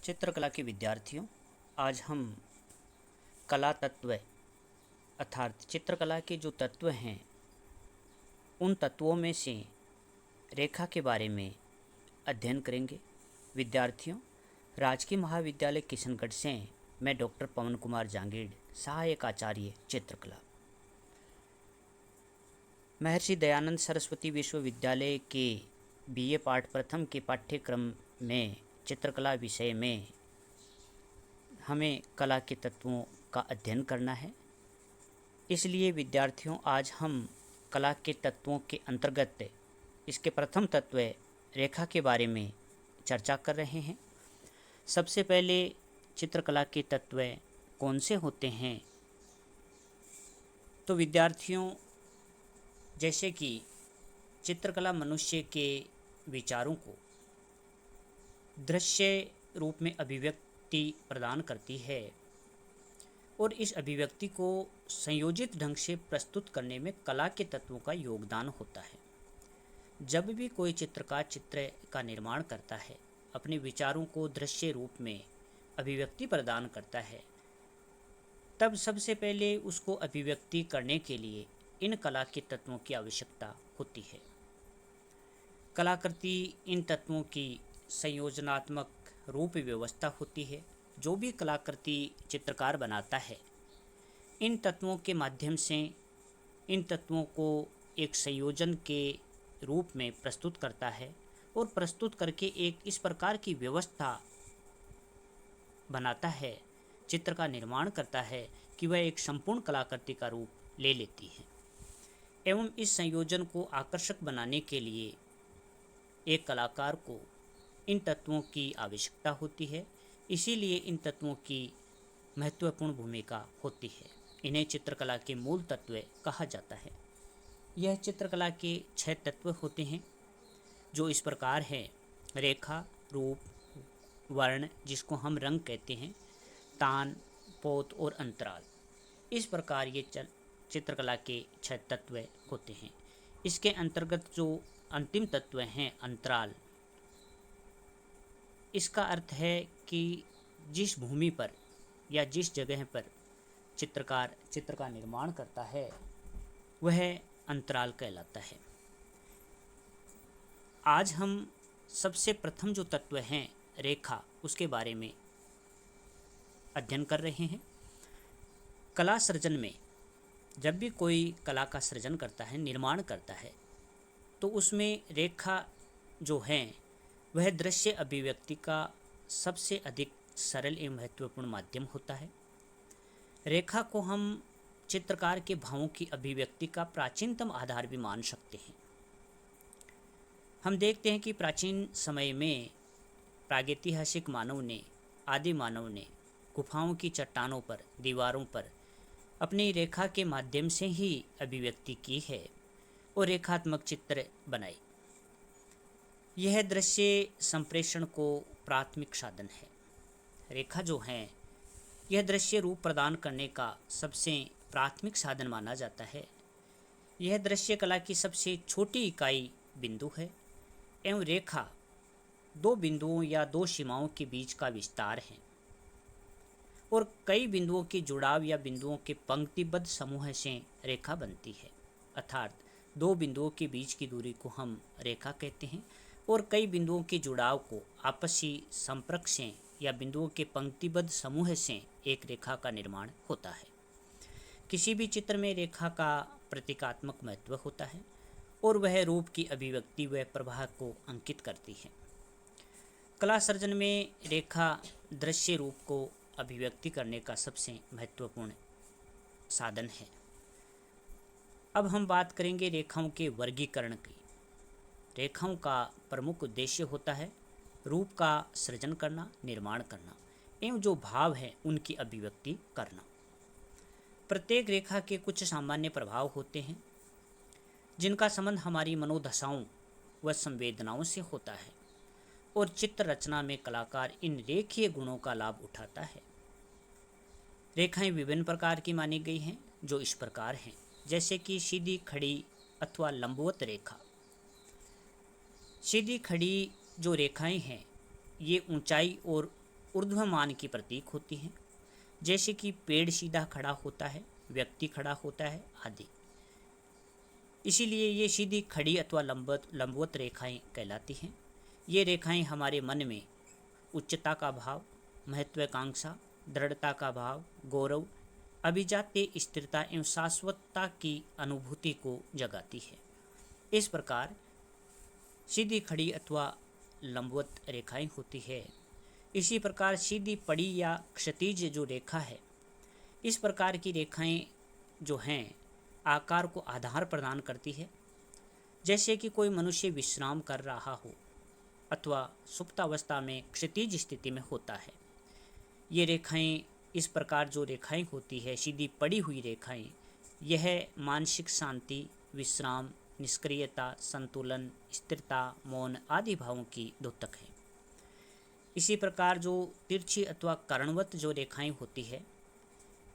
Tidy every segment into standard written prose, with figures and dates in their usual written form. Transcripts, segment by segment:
चित्रकला के विद्यार्थियों, आज हम कला तत्व अर्थात चित्रकला के जो तत्व हैं उन तत्वों में से रेखा के बारे में अध्ययन करेंगे। विद्यार्थियों, राजकीय महाविद्यालय किशनगढ़ से मैं डॉक्टर पवन कुमार जांगीड़, सहायक आचार्य चित्रकला। महर्षि दयानंद सरस्वती विश्वविद्यालय के बीए पाठ प्रथम के पाठ्यक्रम में चित्रकला विषय में हमें कला के तत्वों का अध्ययन करना है। इसलिए विद्यार्थियों, आज हम कला के तत्वों के अंतर्गत इसके प्रथम तत्व रेखा के बारे में चर्चा कर रहे हैं। सबसे पहले चित्रकला के तत्व कौन से होते हैं? तो विद्यार्थियों, जैसे कि चित्रकला मनुष्य के विचारों को दृश्य रूप में अभिव्यक्ति प्रदान करती है और इस अभिव्यक्ति को संयोजित ढंग से प्रस्तुत करने में कला के तत्वों का योगदान होता है। जब भी कोई चित्रकार चित्र का निर्माण करता है, अपने विचारों को दृश्य रूप में अभिव्यक्ति प्रदान करता है, तब सबसे पहले उसको अभिव्यक्ति करने के लिए इन कला के तत्वों की आवश्यकता होती है। कलाकृति इन तत्वों की संयोजनात्मक रूप व्यवस्था होती है। जो भी कलाकृति चित्रकार बनाता है, इन तत्वों के माध्यम से इन तत्वों को एक संयोजन के रूप में प्रस्तुत करता है और प्रस्तुत करके एक इस प्रकार की व्यवस्था बनाता है, चित्र का निर्माण करता है कि वह एक संपूर्ण कलाकृति का रूप ले लेती है। एवं इस संयोजन को आकर्षक बनाने के लिए एक कलाकार को इन तत्वों की आवश्यकता होती है। इसीलिए इन तत्वों की महत्वपूर्ण भूमिका होती है। इन्हें चित्रकला के मूल तत्व कहा जाता है। यह चित्रकला के 6 तत्व होते हैं, जो इस प्रकार हैं: रेखा, रूप, वर्ण जिसको हम रंग कहते हैं, तान, पोत और अंतराल। इस प्रकार ये चित्रकला के 6 तत्व होते हैं। इसके अंतर्गत जो अंतिम तत्व हैं, अंतराल, इसका अर्थ है कि जिस भूमि पर या जिस जगह पर चित्रकार चित्र का निर्माण करता है वह अंतराल कहलाता है। आज हम सबसे प्रथम जो तत्व हैं रेखा, उसके बारे में अध्ययन कर रहे हैं। कला सृजन में जब भी कोई कला का सृजन करता है, निर्माण करता है, तो उसमें रेखा जो है वह दृश्य अभिव्यक्ति का सबसे अधिक सरल एवं महत्वपूर्ण माध्यम होता है। रेखा को हम चित्रकार के भावों की अभिव्यक्ति का प्राचीनतम आधार भी मान सकते हैं। हम देखते हैं कि प्राचीन समय में प्रागैतिहासिक मानव ने, आदि मानव ने गुफाओं की चट्टानों पर, दीवारों पर अपनी रेखा के माध्यम से ही अभिव्यक्ति की है और रेखात्मक चित्र बनाए। यह दृश्य संप्रेषण को प्राथमिक साधन है। रेखा जो है यह दृश्य रूप प्रदान करने का सबसे प्राथमिक साधन माना जाता है। यह दृश्य कला की सबसे छोटी इकाई बिंदु है एवं रेखा 2 बिंदुओं या 2 सीमाओं के बीच का विस्तार है और कई बिंदुओं के जुड़ाव या बिंदुओं के पंक्तिबद्ध समूह से रेखा बनती है। अर्थात 2 बिंदुओं के बीच की दूरी को हम रेखा कहते हैं और कई बिंदुओं के जुड़ाव को आपसी संपर्क से या बिंदुओं के पंक्तिबद्ध समूह से एक रेखा का निर्माण होता है। किसी भी चित्र में रेखा का प्रतीकात्मक महत्व होता है और वह रूप की अभिव्यक्ति व प्रवाह को अंकित करती है। कला सर्जन में रेखा दृश्य रूप को अभिव्यक्ति करने का सबसे महत्वपूर्ण साधन है। अब हम बात करेंगे रेखाओं के वर्गीकरण की। रेखाओं का प्रमुख उद्देश्य होता है रूप का सृजन करना, निर्माण करना एवं जो भाव है उनकी अभिव्यक्ति करना। प्रत्येक रेखा के कुछ सामान्य प्रभाव होते हैं जिनका संबंध हमारी मनोदशाओं व संवेदनाओं से होता है और चित्र रचना में कलाकार इन रेखीय गुणों का लाभ उठाता है। रेखाएं विभिन्न प्रकार की मानी गई हैं, जो इस प्रकार हैं, जैसे कि सीधी खड़ी अथवा लंबवत रेखा। सीधी खड़ी जो रेखाएं हैं ये ऊंचाई और ऊर्ध्वमान की प्रतीक होती हैं, जैसे कि पेड़ सीधा खड़ा होता है, व्यक्ति खड़ा होता है आदि। इसीलिए ये सीधी खड़ी अथवा लंबवत रेखाएं कहलाती हैं। ये रेखाएं हमारे मन में उच्चता का भाव, महत्वाकांक्षा, दृढ़ता का भाव, गौरव, अभिजात्य, स्थिरता एवं शाश्वतता की अनुभूति को जगाती है। इस प्रकार सीधी खड़ी अथवा लंबवत रेखाएं होती है। इसी प्रकार सीधी पड़ी या क्षैतिज जो रेखा है, इस प्रकार की रेखाएं जो हैं आकार को आधार प्रदान करती है। जैसे कि कोई मनुष्य विश्राम कर रहा हो अथवा सुप्तावस्था में क्षैतिज स्थिति में होता है। ये रेखाएं, इस प्रकार जो रेखाएं होती है सीधी पड़ी हुई रेखाएं, यह मानसिक शांति, विश्राम, निष्क्रियता, संतुलन, स्थिरता, मौन आदि भावों की द्योतक है। इसी प्रकार जो तिरछी अथवा कर्णवत जो रेखाएं होती है,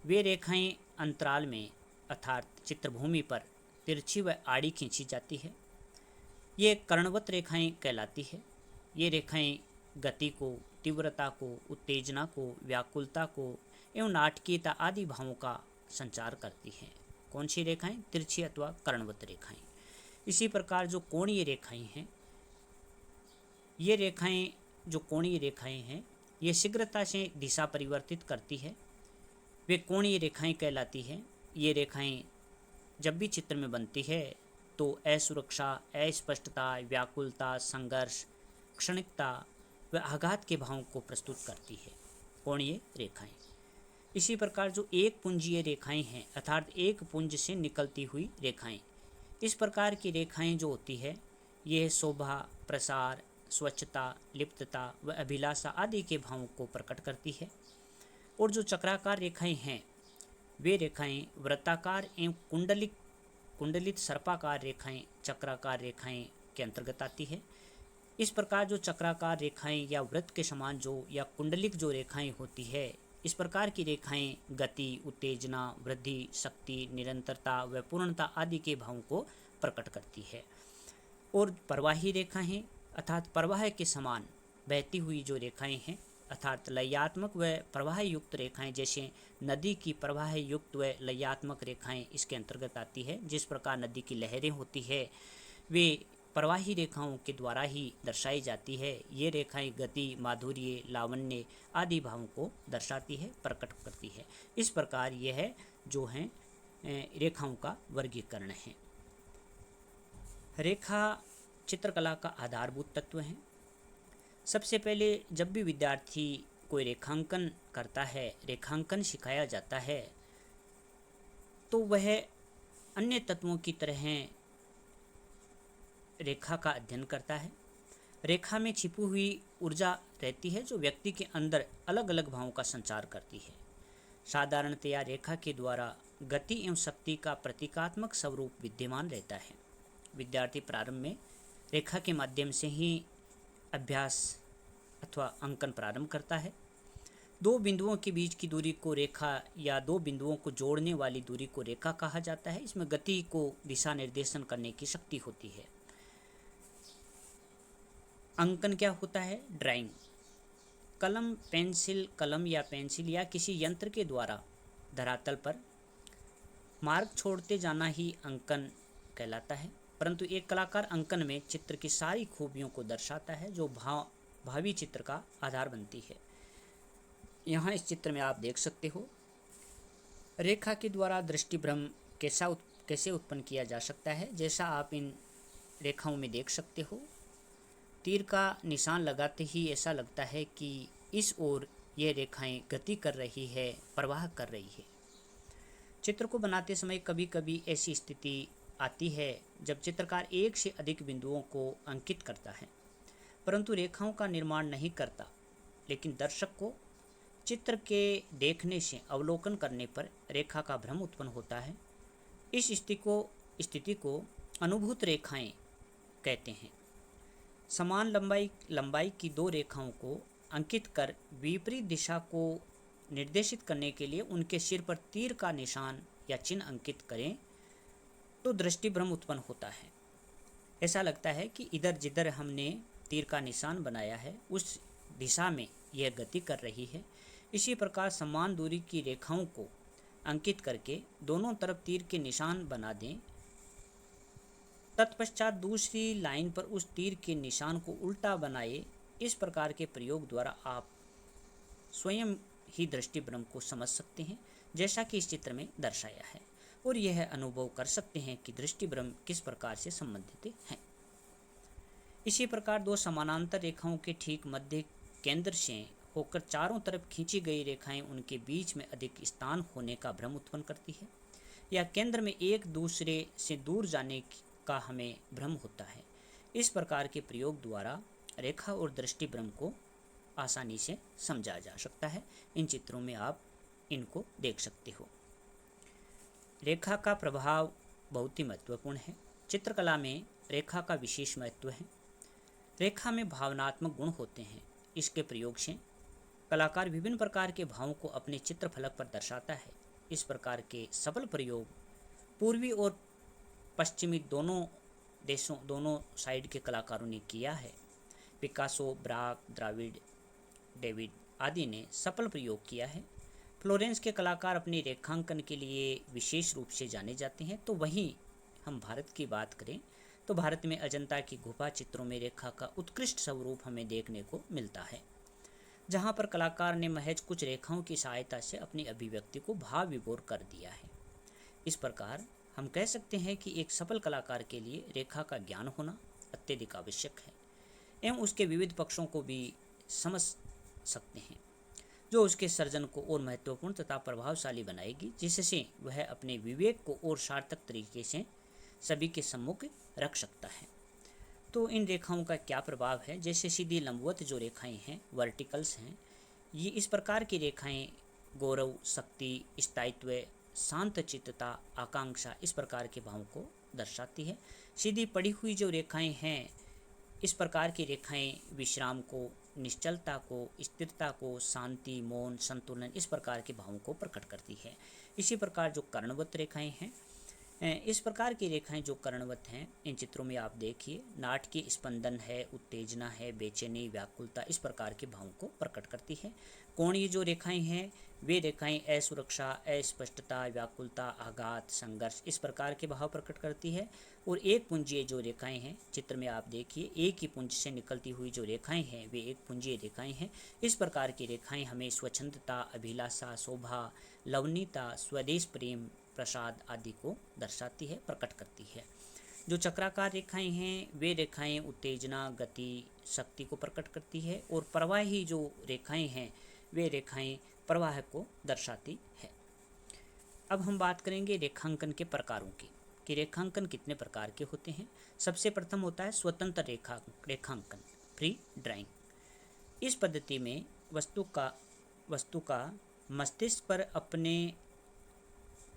वे रेखाएं अंतराल में अर्थात चित्रभूमि पर तिरछी व आड़ी खींची जाती है। ये कर्णवत रेखाएं कहलाती है। ये रेखाएं गति को, तीव्रता को, उत्तेजना को, व्याकुलता को एवं नाटकीयता आदि भावों का संचार करती हैं। कौन सी रेखाएं? तिरछी अथवा कर्णवत रेखाएं। इसी प्रकार जो कोणीय रेखाएं हैं, ये रेखाएं जो कोणीय रेखाएं हैं, ये शीघ्रता से दिशा परिवर्तित करती है, वे कोणीय रेखाएं कहलाती हैं। ये रेखाएं जब भी चित्र में बनती है तो असुरक्षा, अस्पष्टता, व्याकुलता, संघर्ष, क्षणिकता व आघात के भावों को प्रस्तुत करती है, कोणीय रेखाएं। इसी प्रकार जो एक पुंजीय रेखाएं हैं अर्थात एक पुंज से निकलती हुई रेखाएं, इस प्रकार की रेखाएं जो होती है, यह शोभा, प्रसार, स्वच्छता, लिप्तता व अभिलाषा आदि के भावों को प्रकट करती है। और जो चक्राकार रेखाएं हैं, वे रेखाएं वृत्ताकार एवं कुंडलित सर्पाकार रेखाएं चक्राकार रेखाएं के अंतर्गत आती है। इस प्रकार जो चक्राकार रेखाएं या वृत्त के समान जो या कुंडलिक जो रेखाएं होती है, इस प्रकार की रेखाएं गति, उत्तेजना, वृद्धि, शक्ति, निरंतरता व पूर्णता आदि के भावों को प्रकट करती है। और प्रवाही रेखाएं अर्थात प्रवाह के समान बहती हुई जो रेखाएं हैं अर्थात लयात्मक व प्रवाह युक्त रेखाएं, जैसे नदी की प्रवाह युक्त व लयात्मक रेखाएं इसके अंतर्गत आती है। जिस प्रकार नदी की लहरें होती है, वे प्रवाही रेखाओं के द्वारा ही दर्शाई जाती है। ये रेखाएं गति, माधुर्य, लावण्य आदि भावों को दर्शाती है, प्रकट करती है। इस प्रकार यह जो है रेखाओं का वर्गीकरण है। रेखा चित्रकला का आधारभूत तत्व है। सबसे पहले जब भी विद्यार्थी कोई रेखांकन करता है, रेखांकन सिखाया जाता है, तो वह अन्य तत्वों की तरह रेखा का अध्ययन करता है। रेखा में छिपी हुई ऊर्जा रहती है जो व्यक्ति के अंदर अलग अलग भावों का संचार करती है। साधारणतया रेखा के द्वारा गति एवं शक्ति का प्रतीकात्मक स्वरूप विद्यमान रहता है। विद्यार्थी प्रारंभ में रेखा के माध्यम से ही अभ्यास अथवा अंकन प्रारंभ करता है। दो बिंदुओं के बीच की दूरी को रेखा या दो बिंदुओं को जोड़ने वाली दूरी को रेखा कहा जाता है। इसमें गति को दिशा निर्देशन करने की शक्ति होती है। अंकन क्या होता है? ड्राइंग। कलम या पेंसिल या किसी यंत्र के द्वारा धरातल पर मार्ग छोड़ते जाना ही अंकन कहलाता है। परंतु एक कलाकार अंकन में चित्र की सारी खूबियों को दर्शाता है जो भावी चित्र का आधार बनती है। यहाँ इस चित्र में आप देख सकते हो रेखा के द्वारा दृष्टिभ्रम कैसे उत्पन्न किया जा सकता है। जैसा आप इन रेखाओं में देख सकते हो, तीर का निशान लगाते ही ऐसा लगता है कि इस ओर ये रेखाएं गति कर रही है, प्रवाह कर रही है। चित्र को बनाते समय कभी कभी ऐसी स्थिति आती है जब चित्रकार एक से अधिक बिंदुओं को अंकित करता है, परंतु रेखाओं का निर्माण नहीं करता, लेकिन दर्शक को चित्र के देखने से अवलोकन करने पर रेखा का भ्रम उत्पन्न होता है। इस स्थिति को अनुभूत रेखाएं कहते हैं। समान लंबाई की दो रेखाओं को अंकित कर विपरीत दिशा को निर्देशित करने के लिए उनके सिर पर तीर का निशान या चिन्ह अंकित करें तो दृष्टिभ्रम उत्पन्न होता है। ऐसा लगता है कि इधर जिधर हमने तीर का निशान बनाया है उस दिशा में यह गति कर रही है। इसी प्रकार समान दूरी की रेखाओं को अंकित करके दोनों तरफ तीर के निशान बना दें। तत्पश्चात दूसरी लाइन पर उस तीर के निशान को उल्टा बनाए। इस प्रकार के प्रयोग द्वारा आप स्वयं ही दृष्टि भ्रम को समझ सकते हैं, जैसा कि इस चित्र में दर्शाया है, और यह अनुभव कर सकते हैं कि दृष्टि भ्रम किस प्रकार से संबंधित हैं। इसी प्रकार दो समानांतर रेखाओं के ठीक मध्य केंद्र से होकर चारों तरफ खींची गई रेखाएं उनके बीच में अधिक स्थान होने का भ्रम उत्पन्न करती है, या केंद्र में एक दूसरे से दूर जाने का हमें भ्रम होता है। इस प्रकार के प्रयोग द्वारा रेखा और दृष्टि भ्रम को आसानी से समझा जा सकता है। इन चित्रों में आप इनको देख सकते हो। रेखा का प्रभाव बहुत ही महत्वपूर्ण है। चित्रकला में रेखा का विशेष महत्व है। रेखा में भावनात्मक गुण होते हैं। इसके प्रयोग से कलाकार विभिन्न प्रकार के भावों को अपने चित्रफलक पर दर्शाता है। इस प्रकार के सफल प्रयोग पूर्वी और पश्चिमी दोनों साइड के कलाकारों ने किया है। पिकासो, ब्राक, द्राविड, डेविड आदि ने सफल प्रयोग किया है। फ्लोरेंस के कलाकार अपने रेखांकन के लिए विशेष रूप से जाने जाते हैं। तो वहीं हम भारत की बात करें तो भारत में अजंता की गुफा चित्रों में रेखा का उत्कृष्ट स्वरूप हमें देखने को मिलता है, जहाँ पर कलाकार ने महज कुछ रेखाओं की सहायता से अपनी अभिव्यक्ति को भाव विभोर कर दिया है। इस प्रकार हम कह सकते हैं कि एक सफल कलाकार के लिए रेखा का ज्ञान होना अत्यधिक आवश्यक है, एवं उसके विविध पक्षों को भी समझ सकते हैं, जो उसके सर्जन को और महत्वपूर्ण तथा प्रभावशाली बनाएगी, जिससे वह अपने विवेक को और सार्थक तरीके से सभी के सम्मुख रख सकता है। तो इन रेखाओं का क्या प्रभाव है? जैसे सीधी लंबवत जो रेखाएं हैं, वर्टिकल्स हैं, ये इस प्रकार की रेखाएं गौरव, शक्ति, स्थायित्व, शांत चित्तता, आकांक्षा इस प्रकार के भावों को दर्शाती है। सीधी पड़ी हुई जो रेखाएं हैं, इस प्रकार की रेखाएं विश्राम को, निश्चलता को, स्थिरता को, शांति, मौन, संतुलन इस प्रकार के भावों को प्रकट करती है। इसी प्रकार जो कर्णवत रेखाएं हैं, इस प्रकार की रेखाएं जो कर्णवत हैं, इन चित्रों में आप देखिए, नाटकीय स्पंदन है, उत्तेजना है, बेचैनी, व्याकुलता इस प्रकार के भावों को प्रकट करती है। कोणीय जो रेखाएं हैं, वे रेखाएं असुरक्षा, अस्पष्टता, व्याकुलता, आघात, संघर्ष इस प्रकार के भाव प्रकट करती है। और एक पुंजीय जो रेखाएं हैं, चित्र में आप देखिए, एक ही पुंज से निकलती हुई जो रेखाएं हैं, वे एक पुंजीय रेखाएं हैं। इस प्रकार की रेखाएं हमें स्वच्छंदता, अभिलाषा, शोभा, लवणीयता, स्वदेश प्रेम, प्रसाद आदि को दर्शाती है, प्रकट करती है। जो चक्राकार रेखाएं हैं, वे रेखाएं उत्तेजना, गति, शक्ति को प्रकट करती है। और प्रवाही जो रेखाएं हैं, वे रेखाएं प्रवाह को दर्शाती है। अब हम बात करेंगे रेखांकन के प्रकारों की, कि रेखांकन कितने प्रकार के होते हैं। सबसे प्रथम होता है स्वतंत्र रेखांकन, फ्री ड्राइंग। इस पद्धति में वस्तु का मस्तिष्क पर अपने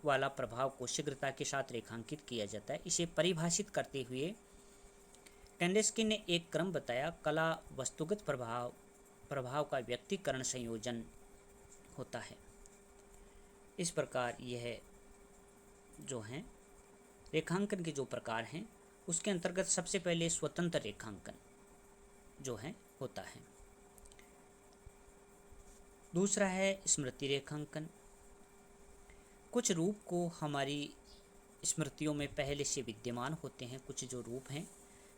वाला प्रभाव को शीघ्रता के साथ रेखांकित किया जाता है। इसे परिभाषित करते हुए कैंडेस्की ने एक क्रम बताया। कला वस्तुगत प्रभाव का व्यक्तिकरण संयोजन होता है। इस प्रकार यह जो है रेखांकन के जो प्रकार हैं, उसके अंतर्गत सबसे पहले स्वतंत्र रेखांकन जो है होता है। दूसरा है स्मृति रेखांकन। कुछ रूप को हमारी स्मृतियों में पहले से विद्यमान होते हैं। कुछ जो रूप हैं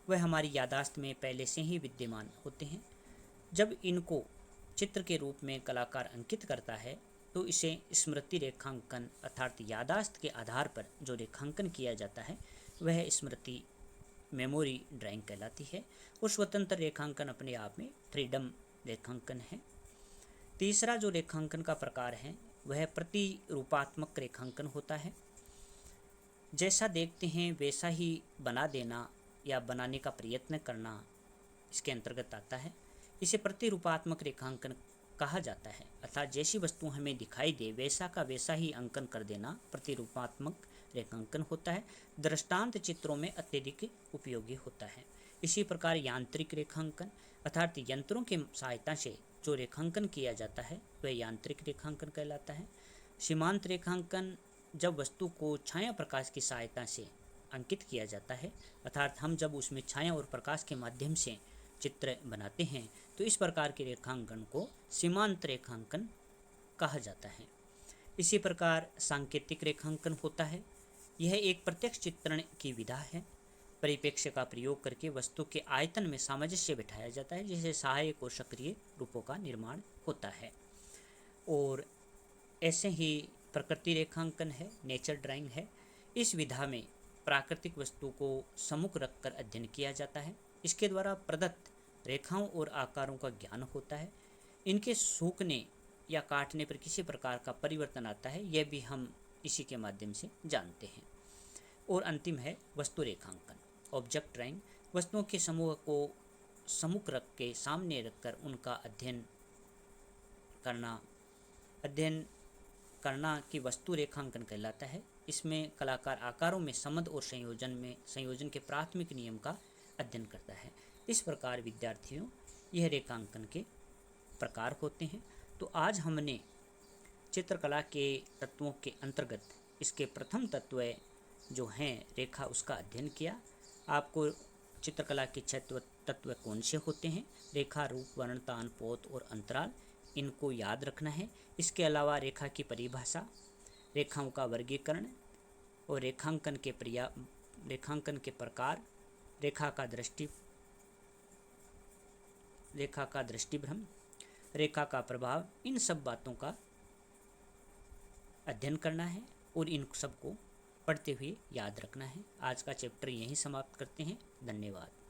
वह हमारी याददाश्त में पहले से ही विद्यमान होते हैं। जब इनको चित्र के रूप में कलाकार अंकित करता है तो इसे स्मृति रेखांकन अर्थात याददाश्त के आधार पर जो रेखांकन किया जाता है वह स्मृति मेमोरी ड्राइंग कहलाती है। और स्वतंत्र रेखांकन अपने आप में फ्रीडम रेखांकन है। तीसरा जो रेखांकन का प्रकार है वह प्रतिरूपात्मक रेखांकन होता है। जैसा देखते हैं वैसा ही बना देना या बनाने का प्रयत्न करना इसके अंतर्गत आता है। इसे प्रतिरूपात्मक रेखांकन कहा जाता है, अर्थात जैसी वस्तु हमें दिखाई दे वैसा का वैसा ही अंकन कर देना प्रतिरूपात्मक रेखांकन होता है। दृष्टांत चित्रों में अत्यधिक उपयोगी होता है। इसी प्रकार यांत्रिक रेखांकन अर्थात यंत्रों की सहायता से जो रेखांकन किया जाता है वह यांत्रिक रेखांकन कहलाता है। सीमांत रेखांकन जब वस्तु को छाया प्रकाश की सहायता से अंकित किया जाता है, अर्थात हम जब उसमें छाया और प्रकाश के माध्यम से चित्र बनाते हैं तो इस प्रकार के रेखांकन को सीमांत रेखांकन कहा जाता है। इसी प्रकार सांकेतिक रेखांकन होता है। यह एक प्रत्यक्ष चित्रण की विधा है। परिप्रेक्ष्य का प्रयोग करके वस्तु के आयतन में सामंजस्य बिठाया जाता है, जिससे सहायक और सक्रिय रूपों का निर्माण होता है। और ऐसे ही प्रकृति रेखांकन है, नेचर ड्राइंग है। इस विधा में प्राकृतिक वस्तु को सम्मुख रखकर अध्ययन किया जाता है। इसके द्वारा प्रदत्त रेखाओं और आकारों का ज्ञान होता है। इनके सूखने या काटने पर किसी प्रकार का परिवर्तन आता है, यह भी हम इसी के माध्यम से जानते हैं। और अंतिम है वस्तु रेखांकन, ऑब्जेक्ट ड्राइंग। वस्तुओं के समूह को सम्मुख रख के सामने रखकर उनका अध्ययन करना कि वस्तु रेखांकन कहलाता है। इसमें कलाकार आकारों में संबंध और संयोजन के प्राथमिक नियम का अध्ययन करता है। इस प्रकार विद्यार्थियों यह रेखांकन के प्रकार होते हैं। तो आज हमने चित्रकला के तत्वों के अंतर्गत इसके प्रथम तत्व जो हैं रेखा, उसका अध्ययन किया। आपको चित्रकला के 6 तत्व कौन से होते हैं? रेखा, रूप, वर्ण, तान, पोत और अंतराल, इनको याद रखना है। इसके अलावा रेखा की परिभाषा, रेखाओं का वर्गीकरण और रेखांकन के प्रकार, रेखा का दृष्टिभ्रम, रेखा का प्रभाव, इन सब बातों का अध्ययन करना है और इन सबको पढ़ते हुए याद रखना है। आज का चैप्टर यहीं समाप्त करते हैं। धन्यवाद।